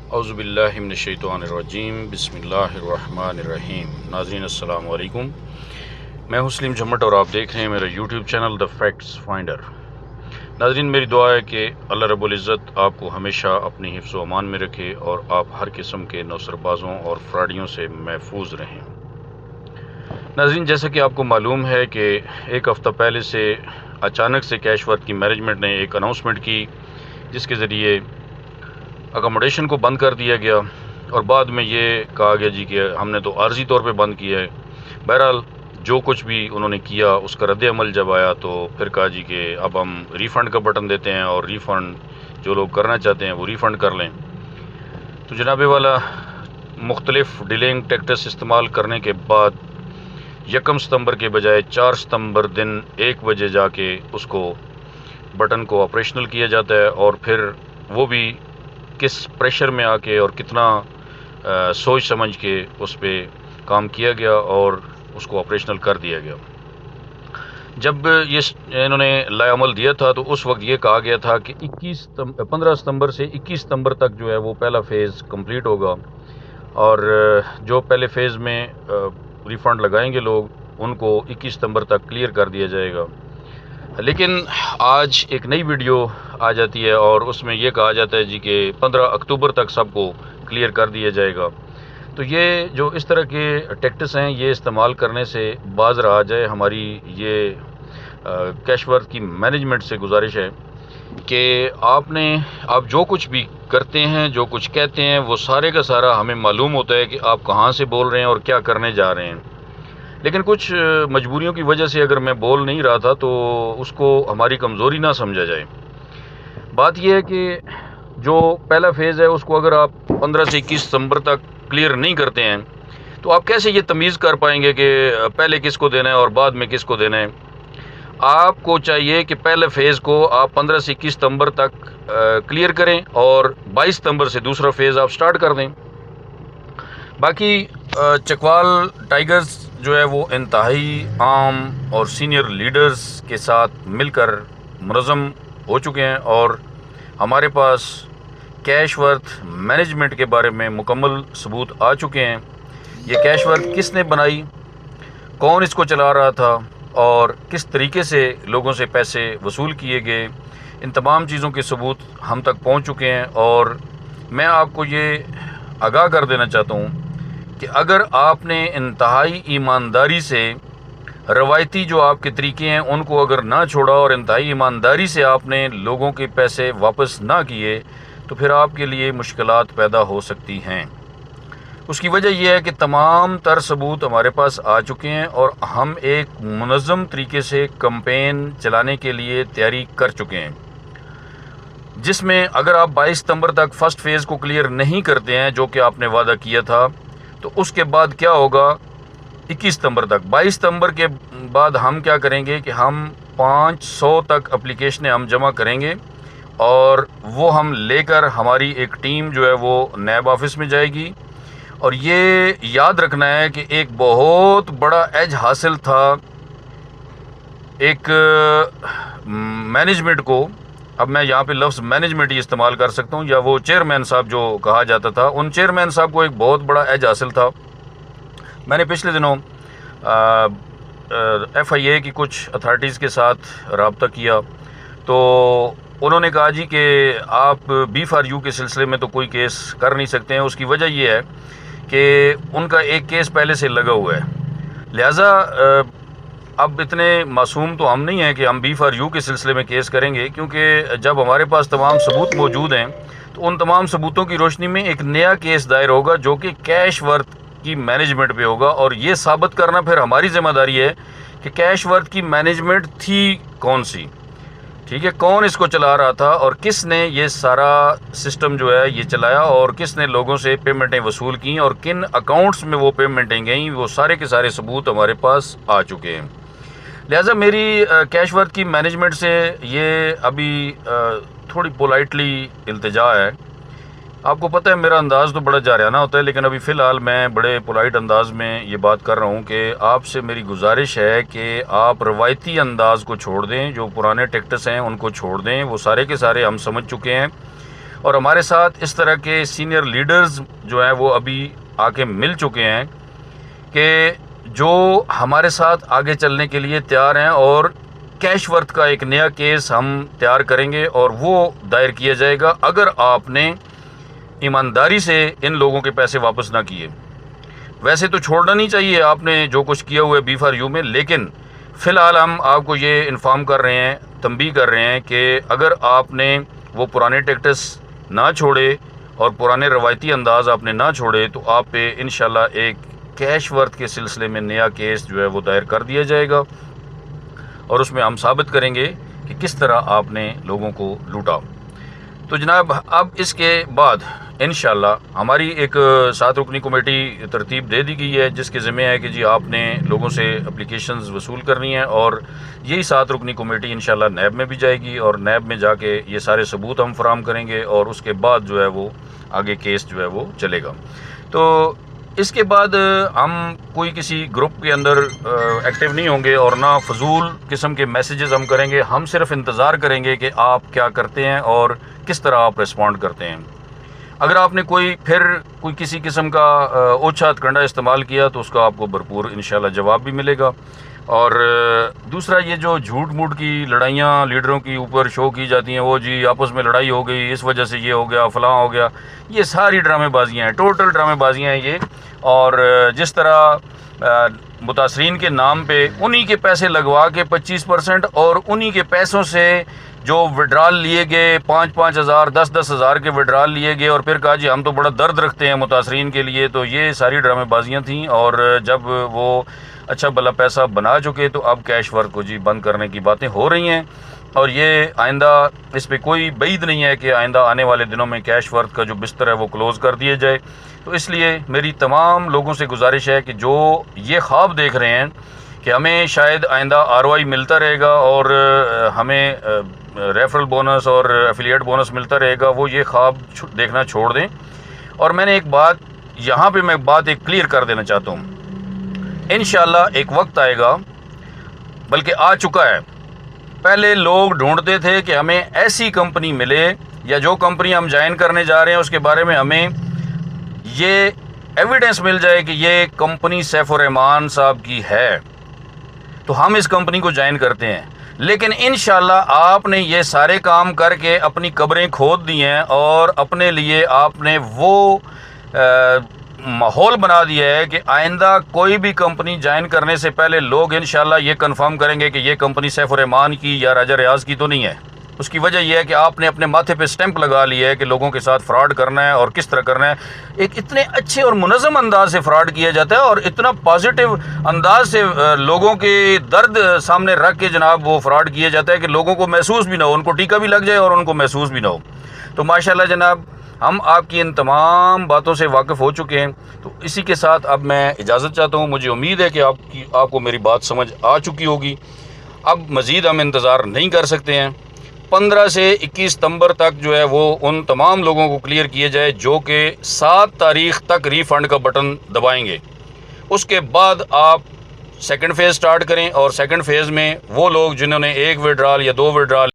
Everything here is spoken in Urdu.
اعوذ باللہ من الشیطان الرجیم، بسم اللہ الرحمن الرحیم۔ ناظرین السلام علیکم، میں ہوں سلیم جھمٹ اور آپ دیکھ رہے ہیں میرا YouTube channel the facts finder. ناظرین، میری دعا ہے کہ اللہ رب العزت آپ کو ہمیشہ اپنی حفظ و امان میں رکھے اور آپ ہر قسم کے نوسر بازوں اور فراڈیوں سے محفوظ رہیں۔ ناظرین، جیسا کہ آپ کو معلوم ہے کہ ایک ہفتہ پہلے سے اچانک سے کیش ورتھ کی مینجمنٹ نے ایک اناؤنسمنٹ کی، جس کے ذریعے اکاموڈیشن کو بند کر دیا گیا اور بعد میں یہ کہا گیا کہ ہم نے تو عارضی طور پہ بند کیا ہے۔ بہرحال جو کچھ بھی انہوں نے کیا اس کا رد عمل جب آیا تو پھر کہا کہ اب ہم ریفنڈ کا بٹن دیتے ہیں اور ریفنڈ جو لوگ کرنا چاہتے ہیں وہ ریفنڈ کر لیں۔ تو جناب والا مختلف ڈیلنگ ٹیکٹس استعمال کرنے کے بعد 1 ستمبر کے بجائے 4 ستمبر دن 1 بجے جا کے اس کو بٹن کو آپریشنل کیا جاتا ہے، اور پھر وہ بھی کس پریشر میں آ کے اور کتنا سوچ سمجھ کے اس پہ کام کیا گیا اور اس کو آپریشنل کر دیا گیا۔ جب یہ انہوں نے لائے عمل دیا تھا تو اس وقت یہ کہا گیا تھا کہ 15 ستمبر سے 21 ستمبر تک جو ہے وہ پہلا فیز کمپلیٹ ہوگا، اور جو پہلے فیز میں ریفنڈ لگائیں گے لوگ ان کو 21 ستمبر تک کلیئر کر دیا جائے گا۔ لیکن آج ایک نئی ویڈیو آ جاتی ہے اور اس میں یہ کہا جاتا ہے کہ 15 اکتوبر تک سب کو کلیئر کر دیا جائے گا۔ تو یہ جو اس طرح کے ٹیکٹس ہیں یہ استعمال کرنے سے باز رہا جائے۔ ہماری یہ کیش ورتھ کی مینجمنٹ سے گزارش ہے کہ آپ جو کچھ بھی کرتے ہیں، جو کچھ کہتے ہیں، وہ سارے کا سارا ہمیں معلوم ہوتا ہے کہ آپ کہاں سے بول رہے ہیں اور کیا کرنے جا رہے ہیں۔ لیکن کچھ مجبوریوں کی وجہ سے اگر میں بول نہیں رہا تھا تو اس کو ہماری کمزوری نہ سمجھا جائے۔ بات یہ ہے کہ جو پہلا فیز ہے اس کو اگر آپ 15 سے 21 ستمبر تک کلیئر نہیں کرتے ہیں تو آپ کیسے یہ تمیز کر پائیں گے کہ پہلے کس کو دینا ہے اور بعد میں کس کو دینا ہے؟ آپ کو چاہیے کہ پہلے فیز کو آپ 15 سے 21 ستمبر تک کلیئر کریں اور 22 ستمبر سے دوسرا فیز آپ سٹارٹ کر دیں۔ باقی چکوال ٹائیگرز جو ہے وہ انتہائی عام اور سینئر لیڈرز کے ساتھ مل کر منظم ہو چکے ہیں، اور ہمارے پاس کیش ورتھ مینجمنٹ کے بارے میں مکمل ثبوت آ چکے ہیں۔ یہ کیش ورتھ کس نے بنائی، کون اس کو چلا رہا تھا اور کس طریقے سے لوگوں سے پیسے وصول کیے گئے، ان تمام چیزوں کے ثبوت ہم تک پہنچ چکے ہیں۔ اور میں آپ کو یہ آگاہ کر دینا چاہتا ہوں کہ اگر آپ نے انتہائی ایمانداری سے روایتی جو آپ کے طریقے ہیں ان کو اگر نہ چھوڑا اور انتہائی ایمانداری سے آپ نے لوگوں کے پیسے واپس نہ کیے تو پھر آپ کے لیے مشکلات پیدا ہو سکتی ہیں۔ اس کی وجہ یہ ہے کہ تمام تر ثبوت ہمارے پاس آ چکے ہیں اور ہم ایک منظم طریقے سے کمپین چلانے کے لیے تیاری کر چکے ہیں، جس میں اگر آپ 22 ستمبر تک فرسٹ فیز کو کلیئر نہیں کرتے ہیں جو کہ آپ نے وعدہ کیا تھا، تو اس کے بعد کیا ہوگا 21 ستمبر تک۔ 22 ستمبر کے بعد ہم کیا کریں گے کہ ہم 500 تک اپلیکیشنیں ہم جمع کریں گے، اور وہ ہم لے کر ہماری ایک ٹیم جو ہے وہ نیب آفس میں جائے گی۔ اور یہ یاد رکھنا ہے کہ ایک بہت بڑا ایج حاصل تھا ایک مینجمنٹ کو، اب میں یہاں پہ لفظ مینجمنٹ ہی استعمال کر سکتا ہوں، یا وہ چیئرمین صاحب جو کہا جاتا تھا، ان چیئرمین صاحب کو ایک بہت بڑا ایج حاصل تھا۔ میں نے پچھلے دنوں ایف آئی اے کی کچھ اتھارٹیز کے ساتھ رابطہ کیا تو انہوں نے کہا کہ آپ بی فار یو کے سلسلے میں تو کوئی کیس کر نہیں سکتے ہیں۔ اس کی وجہ یہ ہے کہ ان کا ایک کیس پہلے سے لگا ہوا ہے، لہٰذا اب اتنے معصوم تو ہم نہیں ہیں کہ ہم بی فار یو کے سلسلے میں کیس کریں گے، کیونکہ جب ہمارے پاس تمام ثبوت موجود ہیں تو ان تمام ثبوتوں کی روشنی میں ایک نیا کیس دائر ہوگا جو کہ کیش ورتھ کی مینجمنٹ پہ ہوگا، اور یہ ثابت کرنا پھر ہماری ذمہ داری ہے کہ کیش ورتھ کی مینجمنٹ تھی کون سی، ٹھیک ہے، کون اس کو چلا رہا تھا اور کس نے یہ سارا سسٹم جو ہے یہ چلایا، اور کس نے لوگوں سے پیمنٹیں وصول کیں اور کن اکاؤنٹس میں وہ پیمنٹیں گئیں، وہ سارے کے سارے ثبوت ہمارے پاس آ چکے ہیں۔ لہٰذا میری کیش ورتھ کی مینجمنٹ سے یہ ابھی تھوڑی پولائٹلی التجا ہے۔ آپ کو پتہ ہے میرا انداز تو بڑا جارحانہ ہوتا ہے، لیکن ابھی فی الحال میں بڑے پولائٹ انداز میں یہ بات کر رہا ہوں کہ آپ سے میری گزارش ہے کہ آپ روایتی انداز کو چھوڑ دیں، جو پرانے ٹیکٹس ہیں ان کو چھوڑ دیں، وہ سارے کے سارے ہم سمجھ چکے ہیں، اور ہمارے ساتھ اس طرح کے سینئر لیڈرز جو ہیں وہ ابھی آ کے مل چکے ہیں کہ جو ہمارے ساتھ آگے چلنے کے لیے تیار ہیں، اور کیش ورتھ کا ایک نیا کیس ہم تیار کریں گے اور وہ دائر کیا جائے گا اگر آپ نے ایمانداری سے ان لوگوں کے پیسے واپس نہ کیے۔ ویسے تو چھوڑنا نہیں چاہیے آپ نے جو کچھ کیا ہوا ہے B4U میں، لیکن فی الحال ہم آپ کو یہ انفارم کر رہے ہیں، تنبیہ کر رہے ہیں کہ اگر آپ نے وہ پرانے ٹیکٹس نہ چھوڑے اور پرانے روایتی انداز آپ نے نہ چھوڑے تو آپ پہ انشاءاللہ ایک کیش ورتھ کے سلسلے میں نیا کیس جو ہے وہ دائر کر دیا جائے گا، اور اس میں ہم ثابت کریں گے کہ کس طرح آپ نے لوگوں کو لوٹا۔ تو جناب اب اس کے بعد انشاءاللہ ہماری ایک 7 رکنی کمیٹی ترتیب دے دی گئی ہے، جس کے ذمہ ہے کہ جی آپ نے لوگوں سے اپلیکیشنز وصول کرنی ہیں، اور یہی 7 رکنی کمیٹی انشاءاللہ نیب میں بھی جائے گی، اور نیب میں جا کے یہ سارے ثبوت ہم فراہم کریں گے، اور اس کے بعد جو ہے وہ آگے کیس جو ہے وہ چلے گا۔ تو اس کے بعد ہم کوئی کسی گروپ کے اندر ایکٹیو نہیں ہوں گے، اور نہ فضول قسم کے میسیجز ہم کریں گے۔ ہم صرف انتظار کریں گے کہ آپ کیا کرتے ہیں اور کس طرح آپ ریسپونڈ کرتے ہیں۔ اگر آپ نے کوئی کسی قسم کا اوچھا ہتھ کنڈا استعمال کیا تو اس کا آپ کو بھرپور انشاءاللہ جواب بھی ملے گا۔ اور دوسرا، یہ جو جھوٹ موٹ کی لڑائیاں لیڈروں کی اوپر شو کی جاتی ہیں، وہ جی آپس میں لڑائی ہو گئی، اس وجہ سے یہ ہو گیا، فلاں ہو گیا، یہ ساری ڈرامے بازیاں ہیں، ٹوٹل ڈرامے بازیاں ہیں یہ۔ اور جس طرح متاثرین کے نام پہ انہی کے پیسے لگوا کے 25% اور انہی کے پیسوں سے جو وڈرال لیے گئے 5-5 ہزار 10-10 ہزار کے وڈرال لیے گئے، اور پھر کہا جی ہم تو بڑا درد رکھتے ہیں متاثرین کے لیے، تو یہ ساری ڈرامے بازیاں تھیں۔ اور جب وہ اچھا بھلا پیسہ بنا چکے تو اب کیش ورک کو جی بند کرنے کی باتیں ہو رہی ہیں، اور یہ آئندہ اس پہ کوئی بعید نہیں ہے کہ آئندہ آنے والے دنوں میں کیش ورک کا جو بستر ہے وہ کلوز کر دیے جائے۔ تو اس لیے میری تمام لوگوں سے گزارش ہے کہ جو یہ خواب دیکھ رہے ہیں کہ ہمیں شاید آئندہ ROI ملتا رہے گا اور ہمیں ریفرل بونس اور ایفیلیٹ بونس ملتا رہے گا، وہ یہ خواب دیکھنا چھوڑ دیں۔ اور میں نے ایک بات یہاں پہ ایک کلیئر کر دینا چاہتا ہوں، انشاءاللہ ایک وقت آئے گا، بلکہ آ چکا ہے۔ پہلے لوگ ڈھونڈتے تھے کہ ہمیں ایسی کمپنی ملے، یا جو کمپنی ہم جوائن کرنے جا رہے ہیں اس کے بارے میں ہمیں یہ ایویڈنس مل جائے کہ یہ کمپنی سیف الرحمان صاحب کی ہے تو ہم اس کمپنی کو جوائن کرتے ہیں۔ لیکن انشاءاللہ آپ نے یہ سارے کام کر کے اپنی قبریں کھود دی ہیں، اور اپنے لیے آپ نے وہ ماحول بنا دیا ہے کہ آئندہ کوئی بھی کمپنی جوائن کرنے سے پہلے لوگ انشاءاللہ یہ کنفرم کریں گے کہ یہ کمپنی سیف الرحمان کی یا راجہ ریاض کی تو نہیں ہے۔ اس کی وجہ یہ ہے کہ آپ نے اپنے ماتھے پہ سٹیمپ لگا لیا ہے کہ لوگوں کے ساتھ فراڈ کرنا ہے اور کس طرح کرنا ہے۔ ایک اتنے اچھے اور منظم انداز سے فراڈ کیا جاتا ہے، اور اتنا پازیٹیو انداز سے لوگوں کے درد سامنے رکھ کے جناب وہ فراڈ کیا جاتا ہے کہ لوگوں کو محسوس بھی نہ ہو، ان کو ٹیکہ بھی لگ جائے اور ان کو محسوس بھی نہ ہو۔ تو ماشاءاللہ جناب ہم آپ کی ان تمام باتوں سے واقف ہو چکے ہیں۔ تو اسی کے ساتھ اب میں اجازت چاہتا ہوں، مجھے امید ہے کہ آپ کو میری بات سمجھ آ چکی ہوگی۔ اب مزید ہم انتظار نہیں کر سکتے ہیں۔ 15 سے 21 ستمبر تک جو ہے وہ ان تمام لوگوں کو کلیئر کیا جائے جو کہ 7 تاریخ تک ری فنڈ کا بٹن دبائیں گے۔ اس کے بعد آپ سیکنڈ فیز سٹارٹ کریں، اور سیکنڈ فیز میں وہ لوگ جنہوں نے 1 وڈرال یا 2 وڈرال